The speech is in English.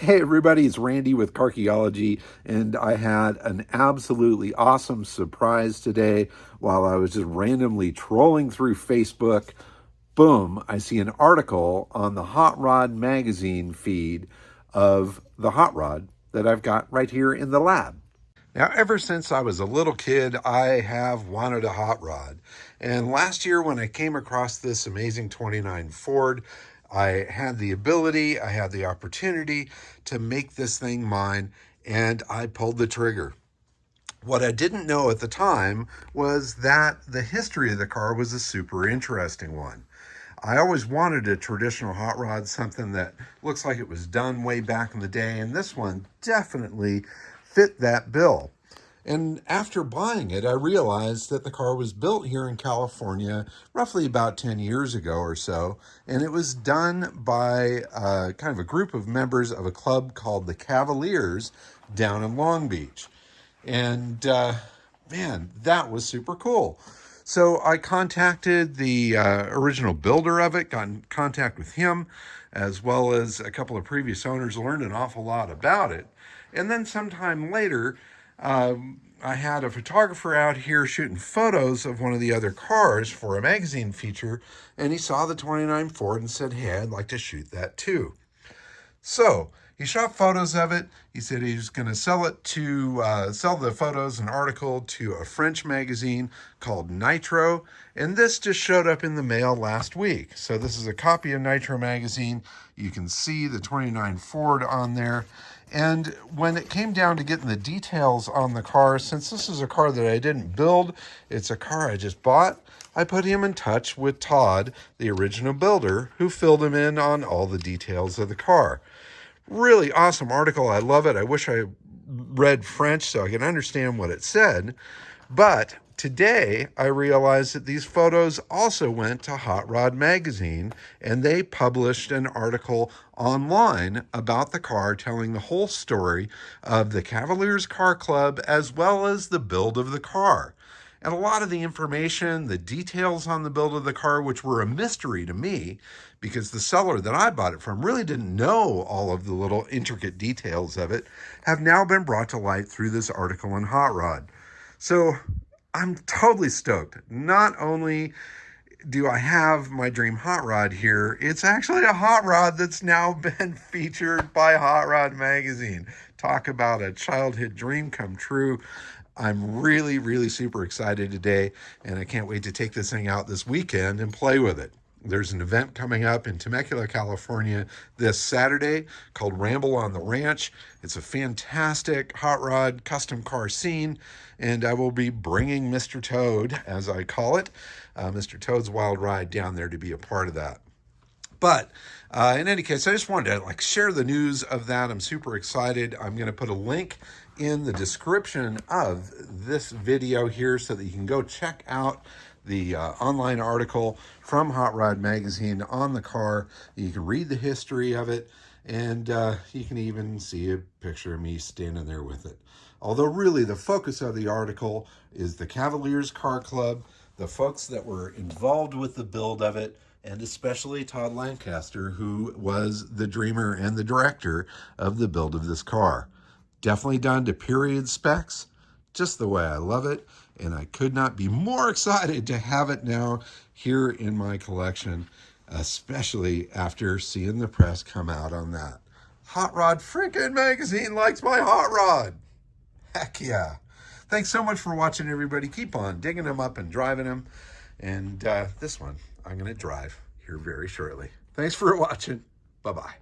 Hey everybody, it's Randy with Carchaeology, and I had an absolutely awesome surprise today while I was just randomly trolling through Facebook. Boom, I see an article on the Hot Rod magazine feed of the hot rod that I've got right here in the lab. Now, ever since I was a little kid, I have wanted a hot rod. And last year when I came across this amazing 29 Ford, I had the ability, I had the opportunity to make this thing mine, and I pulled the trigger. What I didn't know at the time was that the history of the car was a super interesting one. I always wanted a traditional hot rod, something that looks like it was done way back in the day, and this one definitely fit that bill. And after buying it, I realized that the car was built here in California roughly about 10 years ago or so, and it was done by kind of a group of members of a club called the Cavaliers down in Long Beach. And man, that was super cool. So I contacted the original builder of it, got in contact with him, as well as a couple of previous owners, learned an awful lot about it. And then sometime later, I had a photographer out here shooting photos of one of the other cars for a magazine feature, and he saw the 29 Ford and said, hey, I'd like to shoot that too. So he shot photos of it. He said he was going to sell it to sell the photos and article to a French magazine called Nitro, and this just showed up in the mail last week. So this is a copy of Nitro magazine. You can see the 29 Ford on there. And when it came down to getting the details on the car, since this is a car that I didn't build, it's a car I just bought, I put him in touch with Todd, the original builder, who filled him in on all the details of the car. Really awesome article. I love it. I wish I read French so I could understand what it said. But today I realized that these photos also went to Hot Rod magazine, and they published an article online about the car telling the whole story of the Cavaliers Car Club as well as the build of the car. And a lot of the information, the details on the build of the car, which were a mystery to me because the seller that I bought it from really didn't know all of the little intricate details of it, have now been brought to light through this article in Hot Rod. So I'm totally stoked. Not only do I have my dream hot rod here, it's actually a hot rod that's now been featured by Hot Rod magazine. Talk about a childhood dream come true. I'm really, really super excited today, and I can't wait to take this thing out this weekend and play with it. There's an event coming up in Temecula, California this Saturday called Ramble on the Ranch. It's a fantastic hot rod custom car scene, and I will be bringing Mr. Toad, as I call it, Mr. Toad's Wild Ride down there to be a part of that. But in any case, I just wanted to share the news of that. I'm super excited. I'm going to put a link in the description of this video here so that you can go check out the online article from Hot Rod magazine on the car. You can read the history of it, and you can even see a picture of me standing there with it. Although really the focus of the article is the Cavaliers Car Club, the folks that were involved with the build of it, and especially Todd Lancaster, who was the dreamer and the director of the build of this car. Definitely done to period specs, just the way I love it, and I could not be more excited to have it now here in my collection, especially after seeing the press come out on that. Hot Rod freaking magazine likes my hot rod. Heck yeah. Thanks so much for watching, everybody. Keep on digging them up and driving them. And this one I'm going to drive here very shortly. Thanks for watching. Bye-bye.